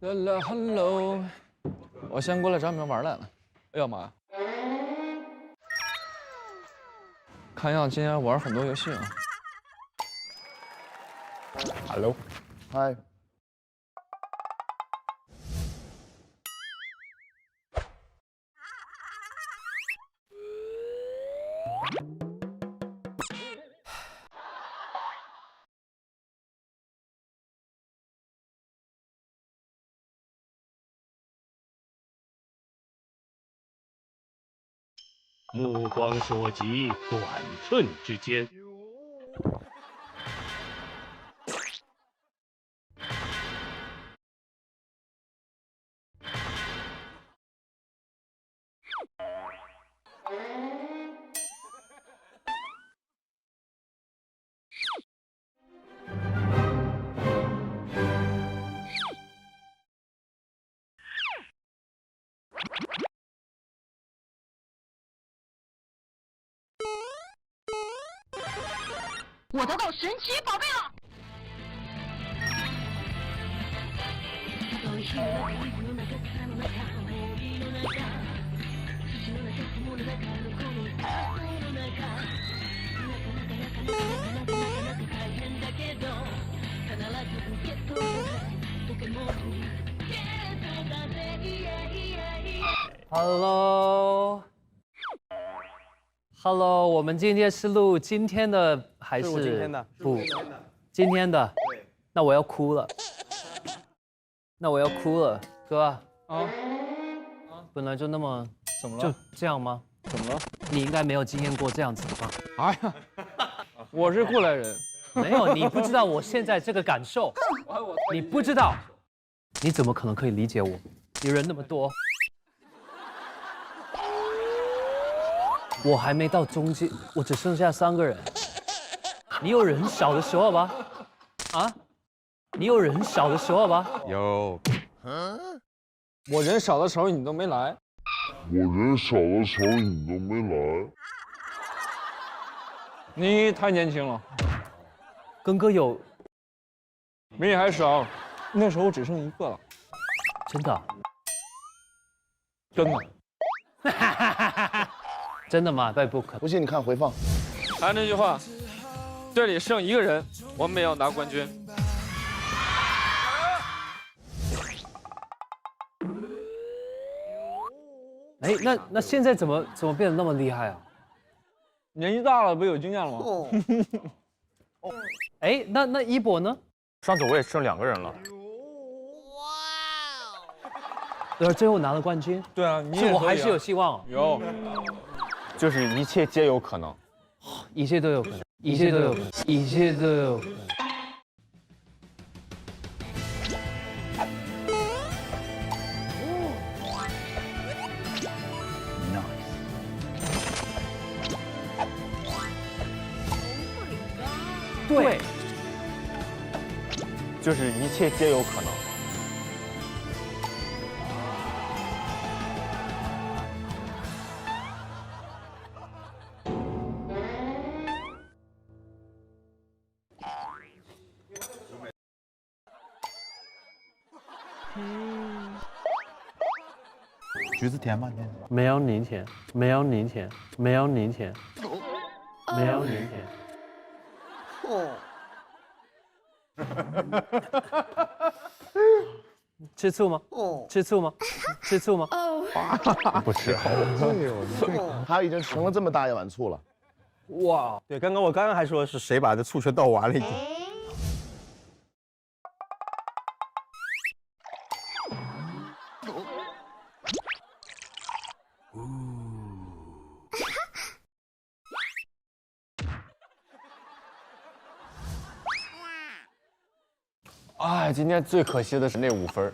啦啦 hello， 我先过来找你们玩来了。哎呀妈呀！看样今天玩很多游戏啊。Hello， 嗨。目光所及，短寸之间。我得到神奇宝贝了！Hello，我们今天是录今天的还是今天的？不，今天的。那我要哭了。那我要哭了，哥。本来就那么，怎么了？就这样吗？怎么了？你应该没有经验过这样子的吧？哎呀，我是过来人。没有，你不知道我现在这个感受，你不知道，你怎么可能可以理解我？你人那么多。我还没到中间，我只剩下3个人。你有人少的时候吧？啊？你有人少的时候吧？有。我人少的时候你都没来。我人少的时候你都没来。你太年轻了。根哥有。比你还少。那时候只剩1个了。真的？真的。真的吗？不可能。不信你看回放。还是那句话，这里剩1个人，我们也要拿冠军。哎，那现在怎么变得那么厉害啊？年纪大了不有经验了吗？哎，那一博呢？上次我也剩2个人了。对，最后拿了冠军。对啊，你是我还是有希望。有。就是一切皆有可能。一切都有可能，一切都有可能，一切都有可能。对，就是一切皆有可能。橘子甜吗？没有你甜，没有你甜，没有你甜，没有你甜。吃醋吗？吃醋吗？吃醋吗？不吃。他已经盛了这么大一碗醋了。哇！对，我刚刚还说是谁把这醋全倒完了已经。哎，今天最可惜的是那5分，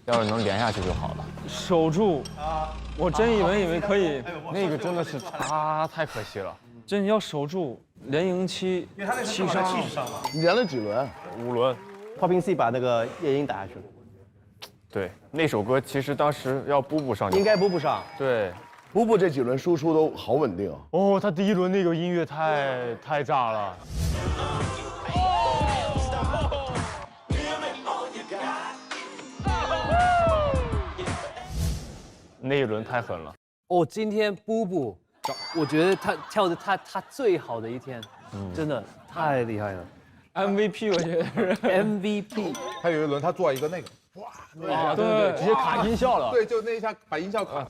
要是能连下去就好了。守住啊！我真以为可以，那个真的是太可惜了。真要守住连赢7，因为他那7伤嘛。你连了几轮？5轮。花瓶 C 把那个夜莺打下去了。对，那首歌其实当时要补补上。应该补上。对。布布这几轮输出都好稳定啊。哦，他第1轮那个音乐太炸了。那一轮太狠了。哦，今天布布，我觉得他跳的他最好的一天，真的太厉害了 MVP 我觉得是，MVP。还有一轮他做一个那个，哇，对直接卡音效了。对，就那一下把音效卡。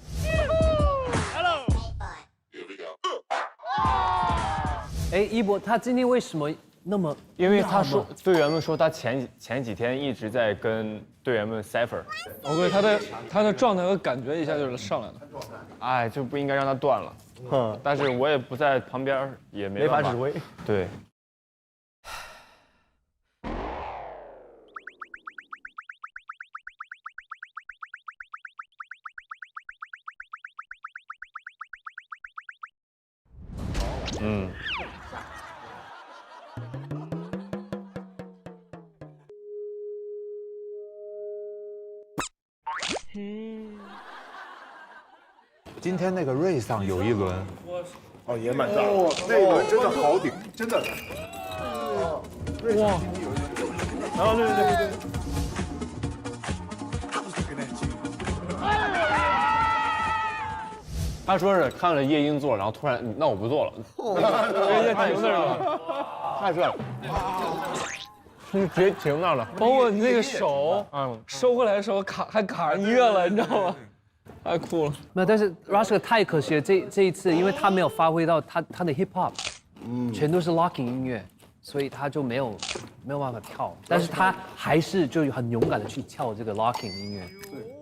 哎，一博，他今天为什么那么？因为他说队员们说他前几天一直在跟队员们 cipher， 我估计他的状态和感觉一下就是上来了。哎，就不应该让他断了。但是我也不在旁边，也没办法没法指挥。对。嗯。今天那个瑞桑有一轮，哦，也蛮大。哦，那一轮真的好顶，真的。哇！然后对。他说是看了夜莺做，然后突然那我不做了。也停那儿了，太帅了，就直接停那儿了。包括你那个手，收回来的时候还卡上音乐了，你知道吗？太酷了。没有，但是 Rush 太可惜了，这一次，因为他没有发挥到他的 hip hop，全都是 locking 音乐，所以他就没有办法跳。但是他还是就很勇敢的去跳这个 locking 音乐。对。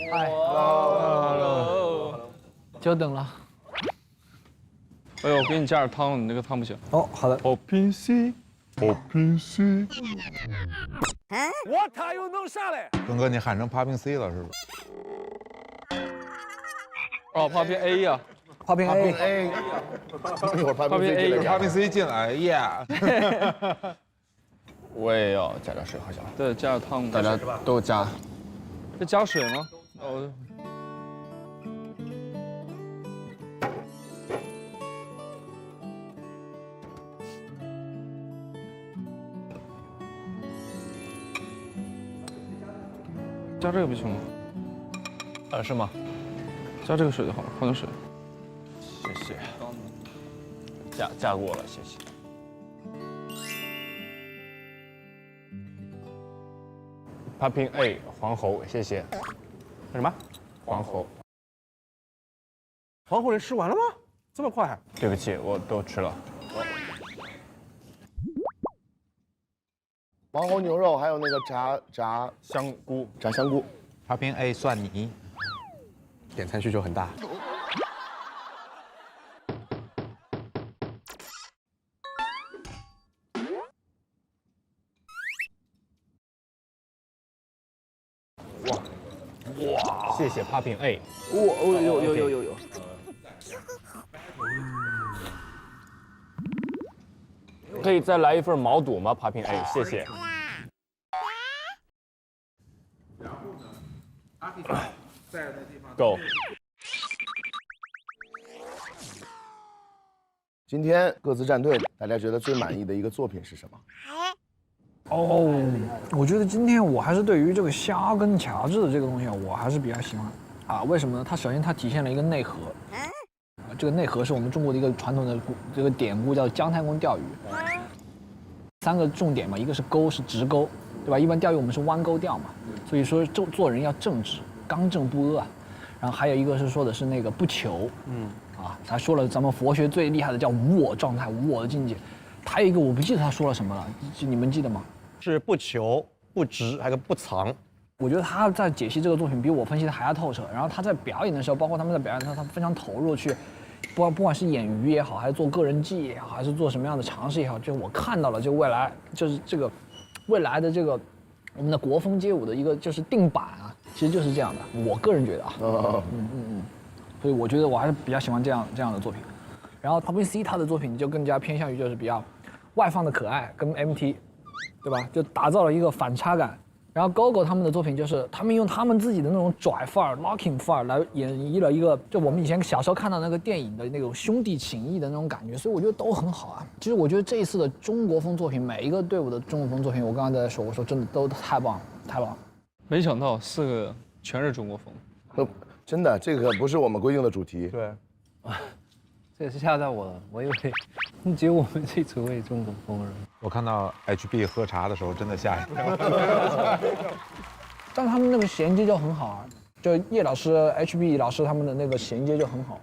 嗨 ，Hello， 久等了。哎呦，我给你加点汤，你那个汤不行。哦，好的。好平息，好平息。我他又能上来。东哥，你喊成 Popping C 了是不是？哦，Popping A 呀，Popping A， 一会儿 Popping C 进来呀。我也要加点水，好像。对，加点汤。大家都加。这加水吗？哦。加这个不行吗？是吗？加这个水就好了，放点水。谢谢。加过了，谢谢。Popping A 黄喉，谢谢。什么？黄喉。黄喉人吃完了吗？这么快？对不起，我都吃了。黄喉牛肉，还有那个炸香菇，炸香菇。Popping A 蒜泥，点餐需求很大。哇！谢谢 Popping A。有。可以再来一份毛肚吗 ？Popping A， 谢谢。然后呢，阿比在的地方 Go。今天各自战队，大家觉得最满意的一个作品是什么？哦，我觉得今天我还是对于这个虾跟卡制的这个东西，我还是比较喜欢啊。为什么呢？它首先它体现了一个内核，这个内核是我们中国的一个传统的这个典故，叫姜太公钓鱼。3个重点嘛，一个是钩，是直钩，对吧？一般钓鱼我们是弯钩钓嘛，所以说做人要正直，刚正不阿。然后还有一个是说的是那个不求，他说了咱们佛学最厉害的叫无我状态，无我的境界。还有一个我不记得他说了什么了，你们记得吗？是不求、不执，还有个不藏。我觉得他在解析这个作品比我分析的还要透彻。然后他在表演的时候，包括他们在表演的时候，他非常投入去，不管是演鱼也好，还是做个人技也好，还是做什么样的尝试也好，就我看到了，就未来就是这个未来的这个我们的国风街舞的一个就是定版啊，其实就是这样的。我个人觉得啊，所以我觉得我还是比较喜欢这样的作品。然后 Popping C 他的作品就更加偏向于就是比较外放的可爱跟 MT， 对吧？就打造了一个反差感，然后 GoGo 他们的作品就是他们用他们自己的那种拽范儿、locking 范儿来演绎了一个就我们以前小时候看到那个电影的那种兄弟情谊的那种感觉，所以我觉得都很好啊。其实我觉得这一次的中国风作品，每一个队伍的中国风作品，我刚刚在说，我说真的都太棒了，太棒了。没想到4个全是中国风。真的，这个不是我们规定的主题。对，这也是吓到我了，我以为只有我们这组会中国风人。我看到 HB 喝茶的时候，真的吓一跳。但他们那个衔接就很好啊，就叶老师、HB 老师他们的那个衔接就很好。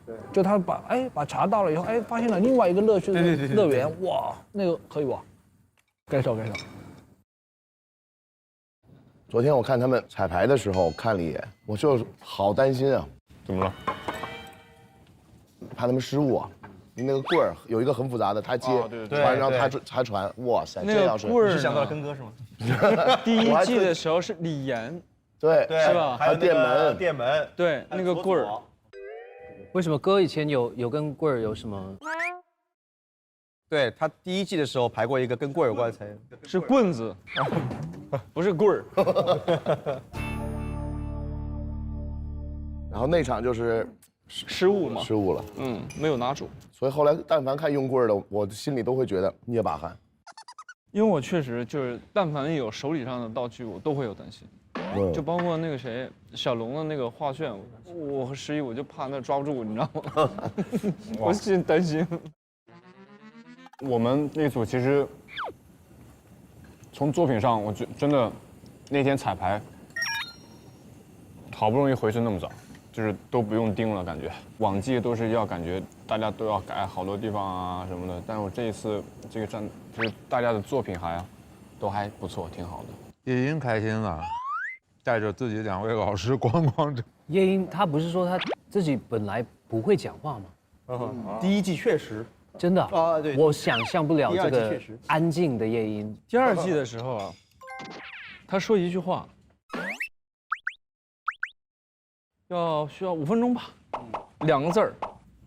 对，就他把茶倒了以后，发现了另外一个乐趣的乐园，哇，那个可以哇，该手。昨天我看他们彩排的时候看了一眼，我就好担心啊，怎么了？怕他们失误啊。那个棍儿有一个很复杂的，他接传，然后他传，哇塞，那个棍儿是想到了根哥是吗？第一季的时候是李岩，对，是吧？还有电门，电门，对，那个棍儿。为什么哥以前有跟棍儿有什么？对他第1季的时候排过一个跟棍儿有关的词，是棍子，不是棍儿。然后那场就是失误嘛，失误了，没有拿住。所以后来但凡看用棍儿的，我心里都会觉得捏把汗。因为我确实就是，但凡有手里上的道具，我都会有担心。就包括那个谁小龙的那个画卷，我和11我就怕那抓不住，你知道吗？我心担心。我们那组其实从作品上，我真的那天彩排，好不容易回去那么早，就是都不用盯了，感觉往季都是要感觉大家都要改好多地方啊什么的，但是我这一次这个就是大家的作品都还不错，挺好的。叶英开心了，带着自己2位老师咣咣整。叶英他不是说他自己本来不会讲话吗？第1季确实。真的啊，对，我想象不了这个安静的夜莺。第2季的时候啊，他说一句话，需要5分钟吧，2个字儿，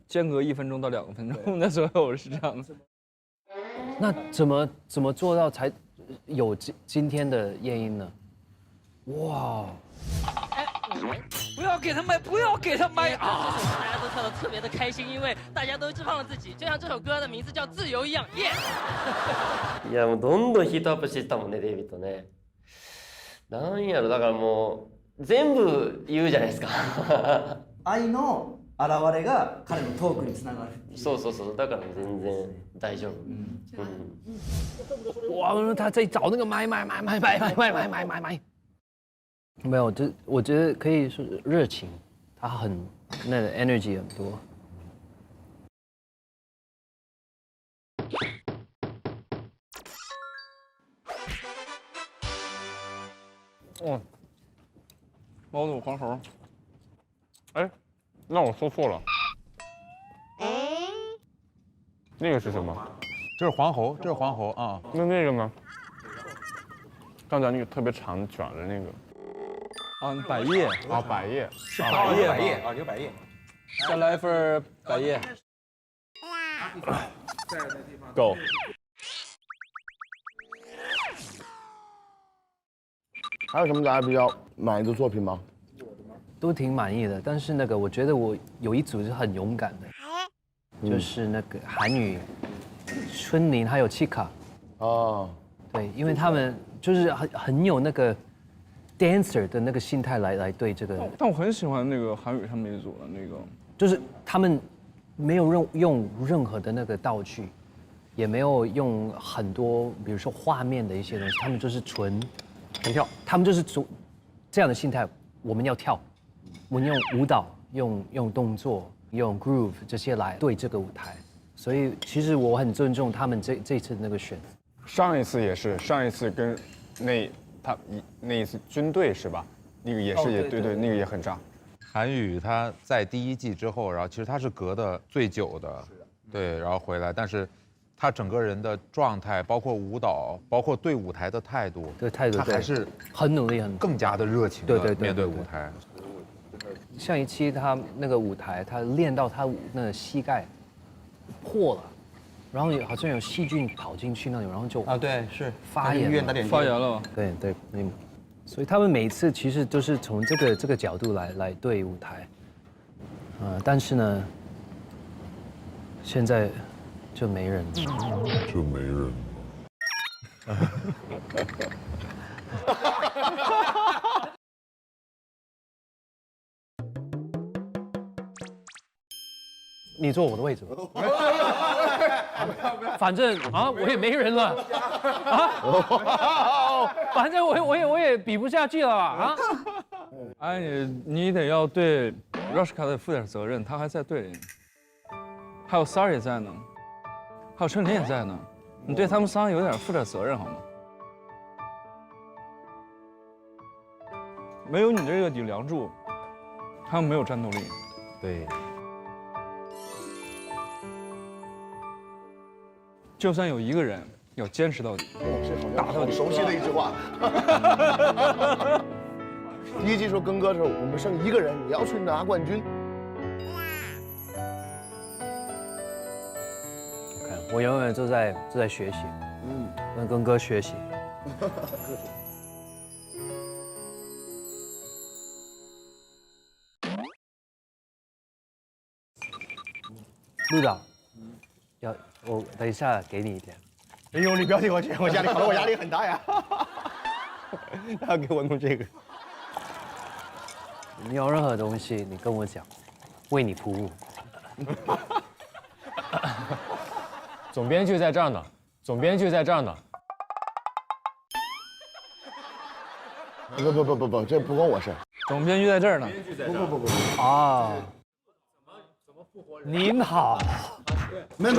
间隔1分钟到2分钟，那时候是这样子。那怎么做到才有今天的夜莺呢？哇！不要给他麦，不要给他麦啊！大家都跳得特别的开心，因为大家都释放了自己，就像这首歌的名字叫《自由》一样，耶！いやもうどんどんヒートアップしていったもんねデイビッドね。なんやろだからもう全部言うじゃないですか。愛の現れが彼のトークにつながる。そうだから全然大丈夫。哇，他在找那个麦。没有，我觉得可以说热情，他那个 energy 很多。猫肚黄喉。那我说错了。那个是什么？这是黄喉，啊。那个呢？刚才那个特别长卷的那个。百叶啊，百叶是百叶啊，有百叶。再来一份百叶。够。还有什么大家比较满意的作品吗？都挺满意的，但是那个我觉得我有一组是很勇敢的，就是那个韩语、春玲还有七卡。哦，对，因为他们就是很有那个 dancer 的那个心态来对这个。但我很喜欢那个韩语他们一组的那个，就是他们没有用任何的那个道具，也没有用很多比如说画面的一些东西，他们就是纯跳，他们就是这样的心态，我们要跳。我们用舞蹈、用动作、用 groove 这些来对这个舞台，所以其实我很尊重他们这次的那个选择。上一次也是，上一次跟那一次军队是吧？那个也是对，那个也很炸。韩语他在第1季之后，然后其实他是隔的最久的，对，然后回来，但是他整个人的状态，包括舞蹈，包括对舞台的态度，他还是很努力，更加的热情的面对舞台。上一期他那个舞台，他练到他那个膝盖破了，然后好像有细菌跑进去那里，然后就对，是发炎了，发炎了。对对，所以他们每次其实都是从这个角度来对舞台，但是呢，现在就没人了，就没人了。你坐我的位置吧。反正我也没人了反正我也比不下去了啊。哎，你得要对 Rushka 的负点责任，他还在队里，还有三儿也在呢，还有陈琳也在呢，你对他们仨有点负点责任好吗？没有你这个顶梁柱，他们没有战斗力。对。就算有一个人要坚持到底，打到底，熟悉的一句话。第一季说跟歌的时候，我们剩一个人，你要去拿冠军。我永远都在学习，跟根哥学习。陆导，我等一下给你一点。哎呦，你不要替我讲，我压力搞得我压力很大呀。他要给我弄这个。你有任何东西，你跟我讲，为你服务。总编剧在这儿呢，总编剧在这儿呢。不，这不关我事。总编剧在这儿呢。不。啊。您好。没。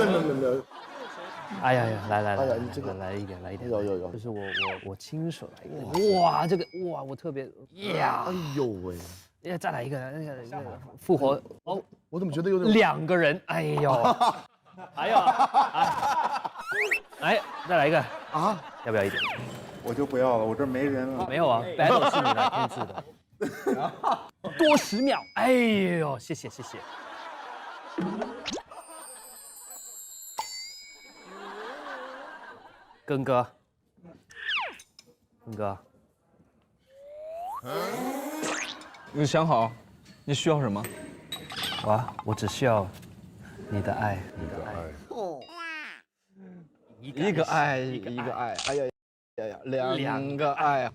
哎呀，来，哎呀，你这个来一点。有。就是我亲手来一个。哇，这个哇，我特别呀。哎呦喂！再来一个那个复活哦，我怎么觉得有点2个人？哎呦，哎，再来一个啊？要不要一点？我就不要了，我这没人了。没有啊 ，battle 是你来控制的。多10秒，哎呦，谢谢。根哥，你想好，你需要什么？我只需要你的爱。一个爱，哎呀，2个爱啊！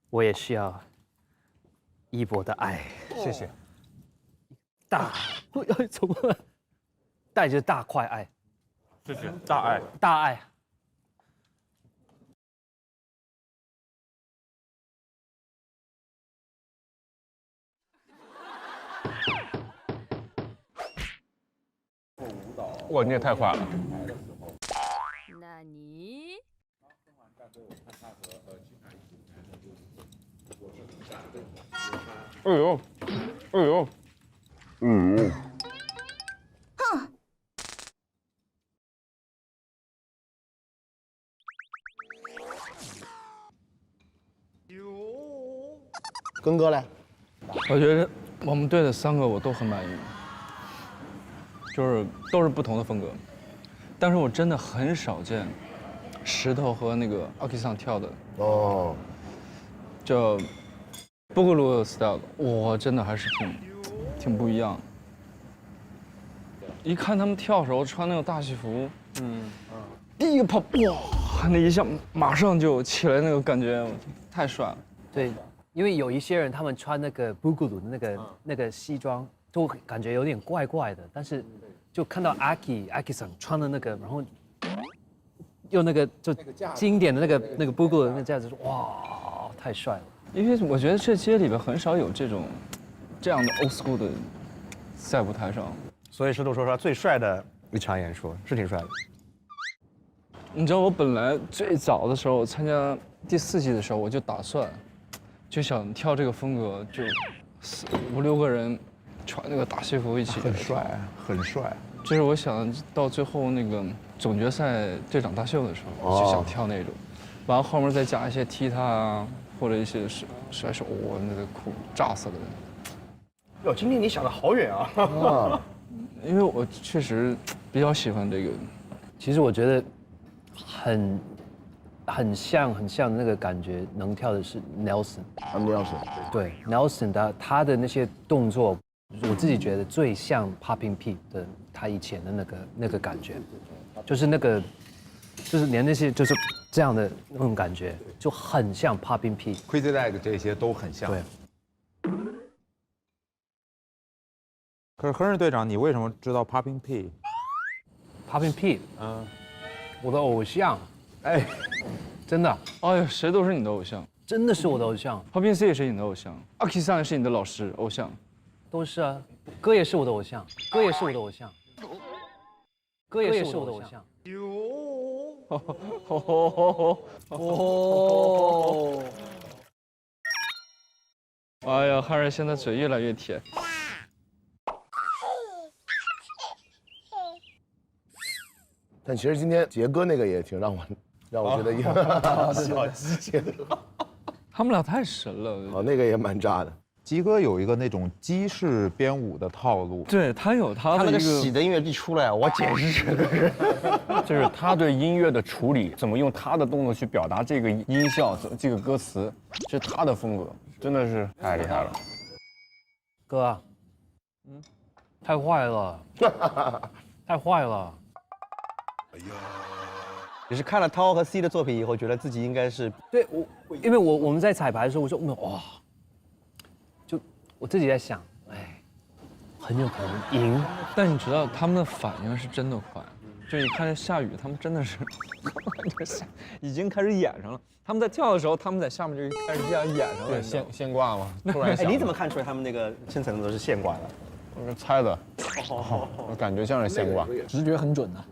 我也需要一博的爱，谢谢。怎么了？带着大块爱。谢谢，大爱。哇，你也太快了！那你？哎呦！哼！根哥嘞？我觉得我们队的3个我都很满意，就是都是不同的风格，但是我真的很少见石头和那个阿 K 桑跳的叫布格鲁 style， 我真的还是挺不一样。一看他们跳的时候穿那个大戏服，第一个跑，哇，那一下马上就起来那个感觉，太帅了。对，因为有一些人他们穿那个布古鲁的那个西装，都感觉有点怪怪的，但是就看到阿 K 桑穿的那个，然后用那个就经典的那个布古鲁的那个架子，哇，太帅了。因为我觉得这街里边很少有这样的 old school 的，在舞台上。所以石头说他最帅的一场演出是挺帅的。你知道我本来最早的时候参加第4季的时候，我就打算就想跳这个风格，就5、6个人穿那个大戏服一起，很帅。就是我想到最后那个总决赛队长大秀的时候，就想跳那种，完了后面再加一些踢踏啊，或者一些甩手，哇，那个酷，炸死了。哟，今天你想的好远啊！因为我确实比较喜欢这个。其实我觉得很像那个感觉，能跳的是 Nelson。对 Nelson 他的那些动作，我自己觉得最像 Popping Pete 的他以前的那个感觉，就是连那些就是这样的那种感觉，就很像 Popping Pete。Crazy Leg 这些都很像。对。可是亨氏队长，你为什么知道 Popping Pete？Popping Pete， 我的偶像，哎，真的，哎呦，谁都是你的偶像，真的是我的偶像。Popping C 也是你的偶像，Aki 桑是你的老师偶像，都是啊，哥也是我的偶像，哥也是我的偶像，哥也是我的偶像。哦，哎呀，汉儿现在嘴越来越甜。但其实今天杰哥那个也挺让我觉得小鸡杰的，他们俩太神了。哦，那个也蛮炸的。鸡哥有一个那种鸡式编舞的套路，对他有他的那个喜的音乐一出来，我简直整个人，就是他对音乐的处理，怎么用他的动作去表达这个音效、这个歌词，是他的风格，真的是太厉害了。哥，太坏了，太坏了。也是看了涛和 C 的作品以后，觉得自己应该是对因为我们在彩排的时候，我说哇，就我自己在想，哎，很有可能赢。但你知道他们的反应是真的快，就你看见下雨，他们真的是已经开始演上了。他们在跳的时候，他们在下面就开始这样演上了。对，现挂嘛，突然想。你怎么看出来他们那个深层都是现挂的？我是猜的，我感觉像是现挂，直觉很准的。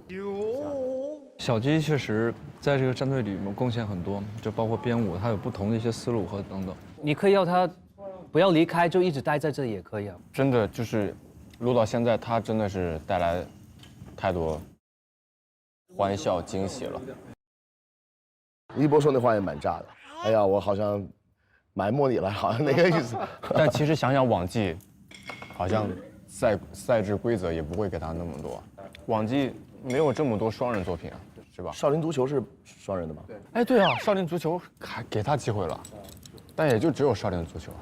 小鸡确实在这个战队里面贡献很多，就包括编舞，他有不同的一些思路和等等。你可以要他不要离开，就一直待在这里也可以啊。真的就是录到现在，他真的是带来太多欢笑惊喜了。一波说那话也蛮炸的，哎呀，我好像埋没你了，好像那个意思。但其实想想往季，好像赛制规则也不会给他那么多，往季没有这么多双人作品啊，是吧？少林足球是双人的吗？哎，对啊，少林足球还给他机会了，但也就只有少林足球啊。